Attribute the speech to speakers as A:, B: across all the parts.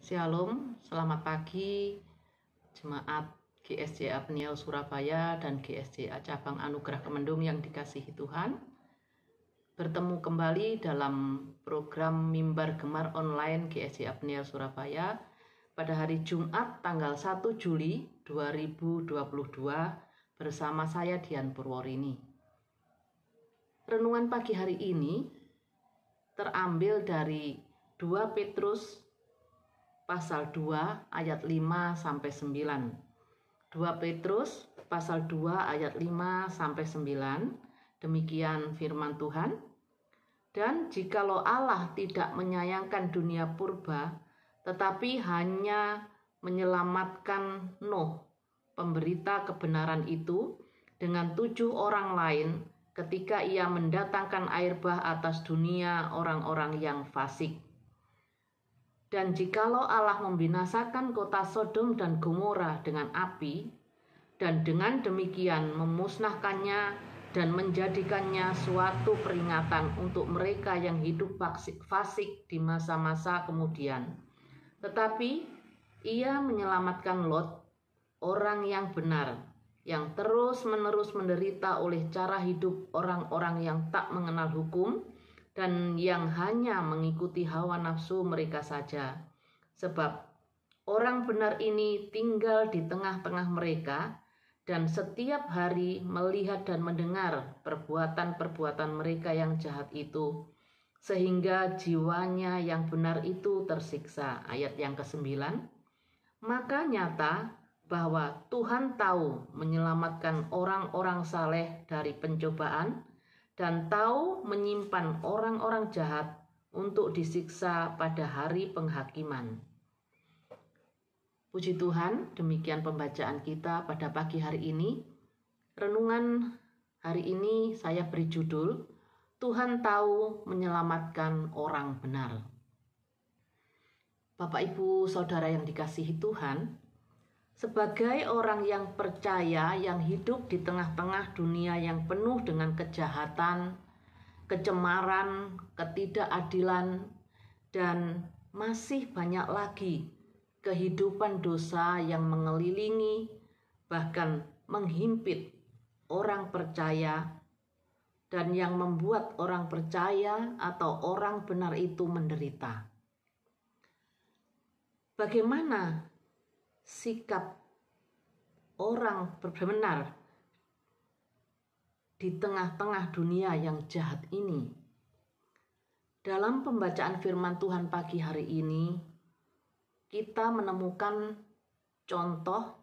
A: Shalom, selamat pagi Jemaat GSJA Peniel Surabaya dan GSJA Cabang Anugerah Kemendung yang dikasihi Tuhan. Bertemu kembali dalam program Mimbar Gemar Online GSJA Peniel Surabaya pada hari Jumat tanggal 1 Juli 2022 bersama saya Dian Purworini. Renungan pagi hari ini terambil dari 2 Petrus pasal 2 ayat 5 sampai 9. 2 Petrus pasal 2 ayat 5 sampai 9. Demikian firman Tuhan. Dan jikalau Allah tidak menyayangkan dunia purba, tetapi hanya menyelamatkan Nuh, pemberita kebenaran itu, dengan 7 orang lain ketika ia mendatangkan air bah atas dunia orang-orang yang fasik. Dan jikalau Allah membinasakan kota Sodom dan Gomora dengan api, dan dengan demikian memusnahkannya dan menjadikannya suatu peringatan untuk mereka yang hidup fasik di masa-masa kemudian, tetapi ia menyelamatkan Lot, orang yang benar, yang terus-menerus menderita oleh cara hidup orang-orang yang tak mengenal hukum, dan yang hanya mengikuti hawa nafsu mereka saja. Sebab orang benar ini tinggal di tengah-tengah mereka dan setiap hari melihat dan mendengar perbuatan-perbuatan mereka yang jahat itu, sehingga jiwanya yang benar itu tersiksa. Ayat yang ke-9. Maka nyata bahwa Tuhan tahu menyelamatkan orang-orang saleh dari pencobaan, dan tahu menyimpan orang-orang jahat untuk disiksa pada hari penghakiman. Puji Tuhan, demikian pembacaan kita pada pagi hari ini. Renungan hari ini saya beri judul, Tuhan tahu menyelamatkan orang benar. Bapak, Ibu, Saudara yang dikasihi Tuhan, sebagai orang yang percaya yang hidup di tengah-tengah dunia yang penuh dengan kejahatan, kecemaran, ketidakadilan, dan masih banyak lagi kehidupan dosa yang mengelilingi, bahkan menghimpit orang percaya, dan yang membuat orang percaya atau orang benar itu menderita. Bagaimana sikap orang benar di tengah-tengah dunia yang jahat ini? Dalam pembacaan firman Tuhan pagi hari ini, kita menemukan contoh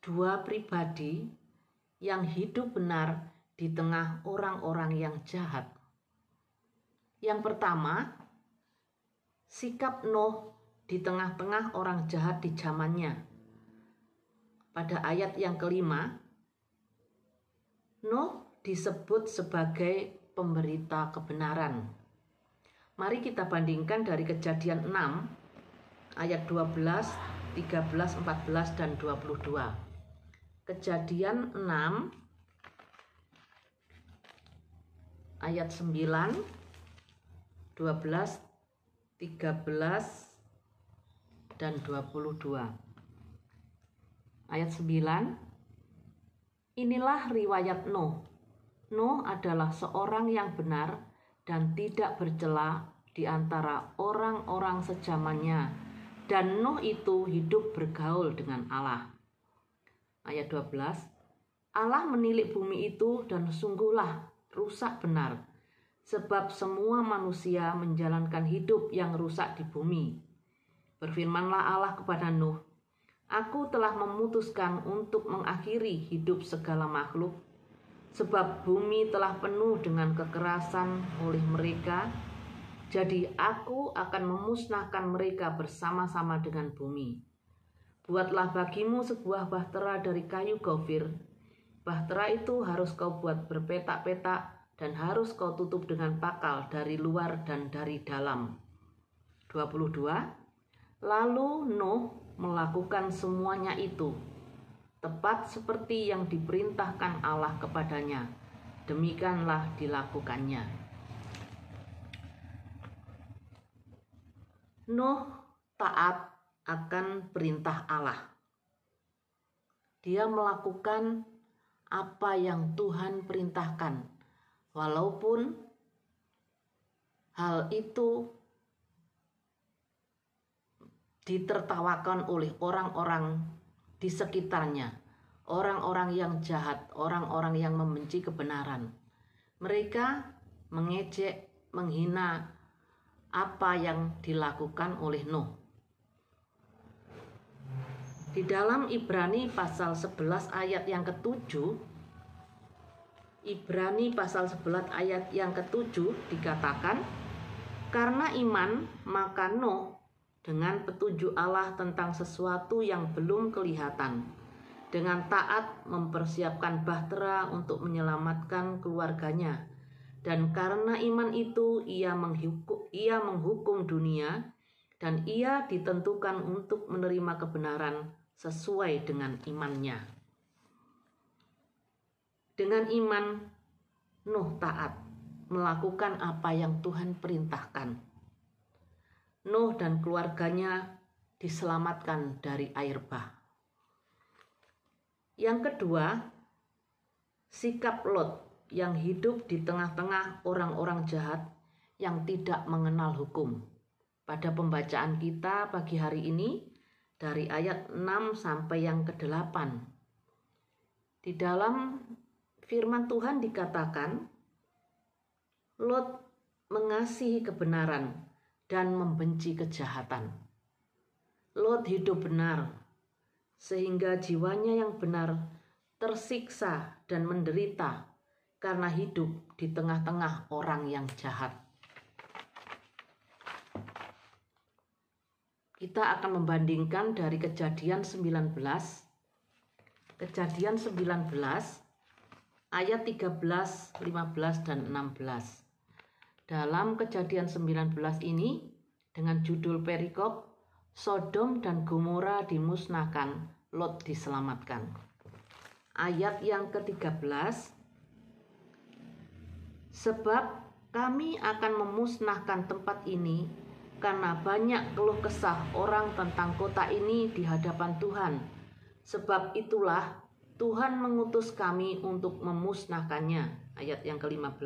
A: 2 pribadi yang hidup benar di tengah orang-orang yang jahat. Yang pertama, sikap Nuh di tengah-tengah orang jahat di zamannya. Pada ayat yang ke-5, Nuh disebut sebagai pemberita kebenaran. Mari kita bandingkan dari Kejadian 6 ayat 12, 13, 14 dan 22. Kejadian 6 ayat 9, 12, 13 dan 22. Ayat 9, inilah riwayat Nuh. Nuh adalah seorang yang benar dan tidak bercela di antara orang-orang sejamannya, dan Nuh itu hidup bergaul dengan Allah. Ayat 12, Allah menilik bumi itu dan sungguhlah rusak benar, sebab semua manusia menjalankan hidup yang rusak di bumi. Berfirmanlah Allah kepada Nuh, Aku telah memutuskan untuk mengakhiri hidup segala makhluk, sebab bumi telah penuh dengan kekerasan oleh mereka, jadi aku akan memusnahkan mereka bersama-sama dengan bumi. Buatlah bagimu sebuah bahtera dari kayu gofir. Bahtera itu harus kau buat berpetak-petak dan harus kau tutup dengan pakal dari luar dan dari dalam. 22. Lalu Nuh melakukan semuanya itu, tepat seperti yang diperintahkan Allah kepadanya. Demikianlah dilakukannya. Nuh taat akan perintah Allah. Dia melakukan apa yang Tuhan perintahkan, walaupun hal itu ditertawakan oleh orang-orang di sekitarnya, orang-orang yang jahat, orang-orang yang membenci kebenaran. Mereka mengejek, menghina apa yang dilakukan oleh Nuh. Di dalam Ibrani pasal 11 ayat yang ke-7, Ibrani pasal 11 ayat yang ke-7 dikatakan, karena iman maka Nuh dengan petunjuk Allah tentang sesuatu yang belum kelihatan, dengan taat mempersiapkan bahtera untuk menyelamatkan keluarganya. Dan karena iman itu ia menghukum dunia, dan ia ditentukan untuk menerima kebenaran sesuai dengan imannya. Dengan iman, Nuh taat melakukan apa yang Tuhan perintahkan. Nuh dan keluarganya diselamatkan dari air bah. Yang kedua, sikap Lot yang hidup di tengah-tengah orang-orang jahat yang tidak mengenal hukum. Pada pembacaan kita pagi hari ini, dari ayat 6 sampai yang ke-8. Di dalam firman Tuhan dikatakan, Lot mengasihi kebenaran dan membenci kejahatan. Lot hidup benar, sehingga jiwanya yang benar tersiksa dan menderita karena hidup di tengah-tengah orang yang jahat. Kita akan membandingkan dari Kejadian 19 ayat 13, 15, dan 16. Dalam Kejadian 19 ini dengan judul perikop Sodom dan Gomora dimusnahkan, Lot diselamatkan. Ayat yang ke-13, sebab kami akan memusnahkan tempat ini karena banyak keluh kesah orang tentang kota ini di hadapan Tuhan. Sebab itulah Tuhan mengutus kami untuk memusnahkannya. Ayat yang ke-15.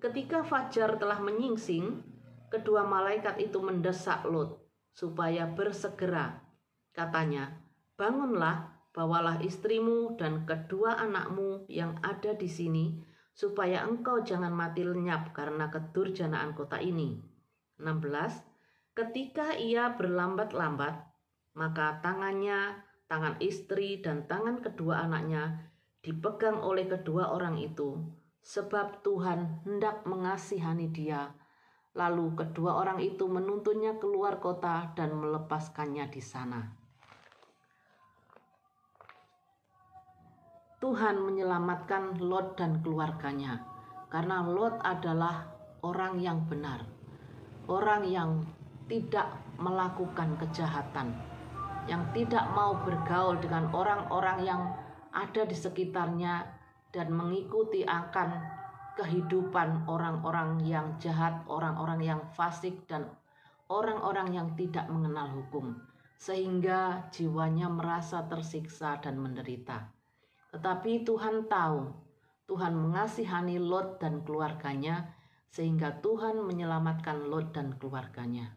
A: Ketika fajar telah menyingsing, kedua malaikat itu mendesak Lot supaya bersegera. Katanya, bangunlah, bawalah istrimu dan kedua anakmu yang ada di sini, supaya engkau jangan mati lenyap karena kedurjanaan kota ini. 16. Ketika ia berlambat-lambat, maka tangannya, tangan istri dan tangan kedua anaknya dipegang oleh kedua orang itu, sebab Tuhan hendak mengasihani dia. Lalu kedua orang itu menuntunnya keluar kota dan melepaskannya di sana. Tuhan menyelamatkan Lot dan keluarganya, karena Lot adalah orang yang benar, orang yang tidak melakukan kejahatan, yang tidak mau bergaul dengan orang-orang yang ada di sekitarnya dan mengikuti akan kehidupan orang-orang yang jahat, orang-orang yang fasik, dan orang-orang yang tidak mengenal hukum, sehingga jiwanya merasa tersiksa dan menderita. Tetapi Tuhan tahu, Tuhan mengasihani Lot dan keluarganya, sehingga Tuhan menyelamatkan Lot dan keluarganya.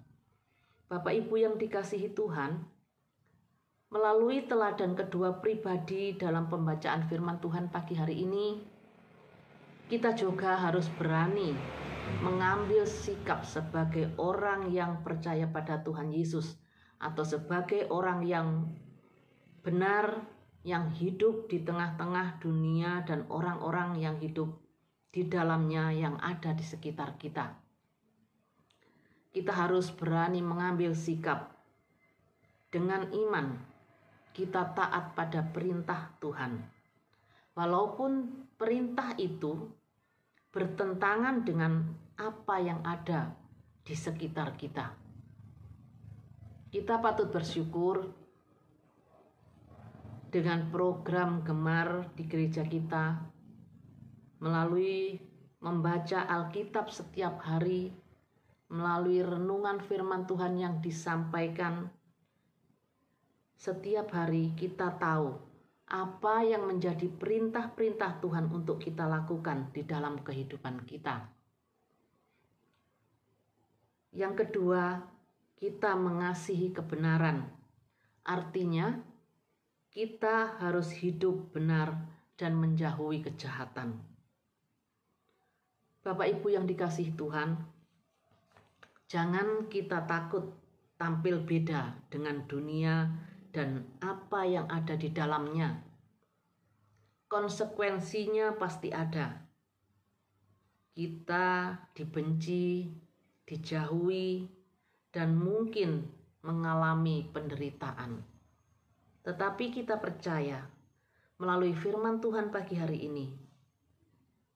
A: Bapak Ibu yang dikasihi Tuhan, melalui teladan kedua pribadi dalam pembacaan firman Tuhan pagi hari ini, kita juga harus berani mengambil sikap sebagai orang yang percaya pada Tuhan Yesus, atau sebagai orang yang benar, yang hidup di tengah-tengah dunia dan orang-orang yang hidup di dalamnya yang ada di sekitar kita. Kita harus berani mengambil sikap. Dengan iman, kita taat pada perintah Tuhan. Walaupun perintah itu bertentangan dengan apa yang ada di sekitar kita. Kita patut bersyukur dengan program Gemar di gereja kita, melalui membaca Alkitab setiap hari, melalui renungan firman Tuhan yang disampaikan, setiap hari kita tahu apa yang menjadi perintah-perintah Tuhan untuk kita lakukan di dalam kehidupan kita. Yang kedua, kita mengasihi kebenaran. Artinya, kita harus hidup benar dan menjauhi kejahatan. Bapak Ibu yang dikasihi Tuhan, jangan kita takut tampil beda dengan dunia dan apa yang ada di dalamnya. Konsekuensinya pasti ada. Kita dibenci, dijauhi, dan mungkin mengalami penderitaan. Tetapi kita percaya melalui firman Tuhan pagi hari ini,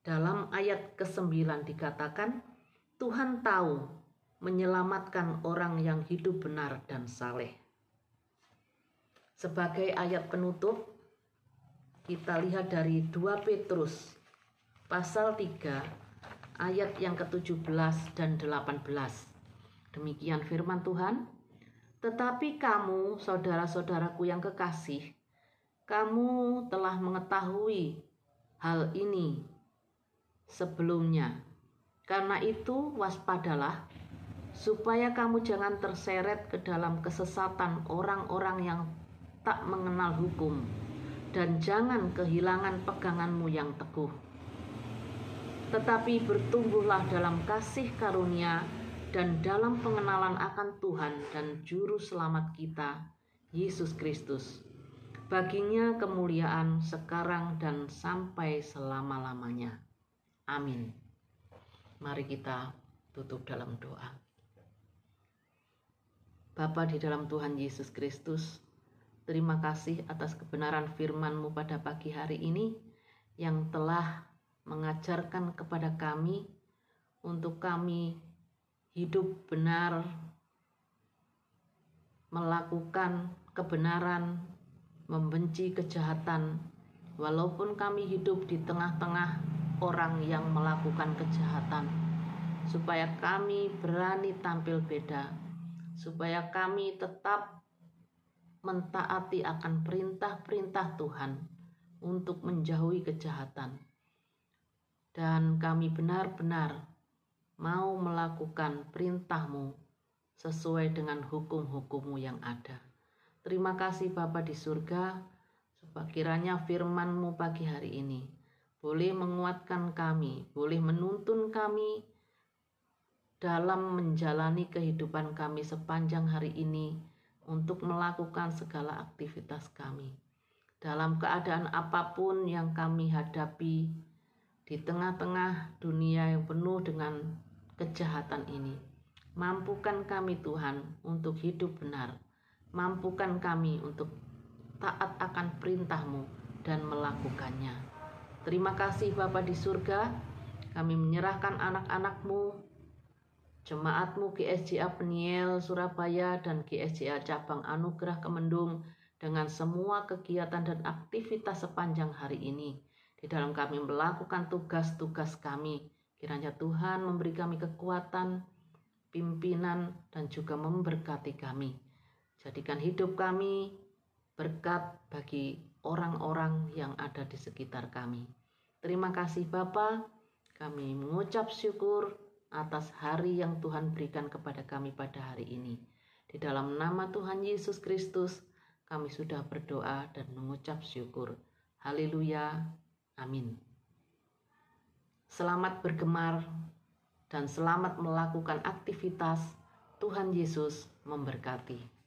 A: dalam ayat ke-9 dikatakan, Tuhan tahu menyelamatkan orang yang hidup benar dan saleh. Sebagai ayat penutup, kita lihat dari 2 Petrus pasal 3 ayat yang ke-17 dan 18. Demikian firman Tuhan. Tetapi kamu, saudara-saudaraku yang kekasih, kamu telah mengetahui hal ini sebelumnya. Karena itu waspadalah, supaya kamu jangan terseret ke dalam kesesatan orang-orang yang tak mengenal hukum, dan jangan kehilangan peganganmu yang teguh. Tetapi bertumbuhlah dalam kasih karunia dan dalam pengenalan akan Tuhan dan Juru Selamat kita, Yesus Kristus. Baginya kemuliaan sekarang dan sampai selama-lamanya. Amin. Mari kita tutup dalam doa. Bapa di dalam Tuhan Yesus Kristus, terima kasih atas kebenaran firman-Mu pada pagi hari ini yang telah mengajarkan kepada kami untuk kami hidup benar, melakukan kebenaran, membenci kejahatan, walaupun kami hidup di tengah-tengah orang yang melakukan kejahatan, supaya kami berani tampil beda, supaya kami tetap mentaati akan perintah-perintah Tuhan untuk menjauhi kejahatan. Dan kami benar-benar mau melakukan perintah-Mu sesuai dengan hukum-hukum-Mu yang ada. Terima kasih Bapa di surga, supaya kiranya firman-Mu pagi hari ini boleh menguatkan kami, boleh menuntun kami dalam menjalani kehidupan kami sepanjang hari ini untuk melakukan segala aktivitas kami. Dalam keadaan apapun yang kami hadapi, di tengah-tengah dunia yang penuh dengan kejahatan ini, mampukan kami Tuhan untuk hidup benar. Mampukan kami untuk taat akan perintah-Mu dan melakukannya. Terima kasih Bapa di surga, kami menyerahkan anak-anak-Mu, jemaat-Mu GSJA Peniel Surabaya dan GSJA Cabang Anugerah Kemendung dengan semua kegiatan dan aktivitas sepanjang hari ini. Di dalam kami melakukan tugas-tugas kami, kiranya Tuhan memberi kami kekuatan, pimpinan, dan juga memberkati kami. Jadikan hidup kami berkat bagi orang-orang yang ada di sekitar kami. Terima kasih Bapa, kami mengucap syukur atas hari yang Tuhan berikan kepada kami pada hari ini. Di dalam nama Tuhan Yesus Kristus, kami sudah berdoa dan mengucap syukur. Haleluya. Amin. Selamat bergemar dan selamat melakukan aktivitas. Tuhan Yesus memberkati.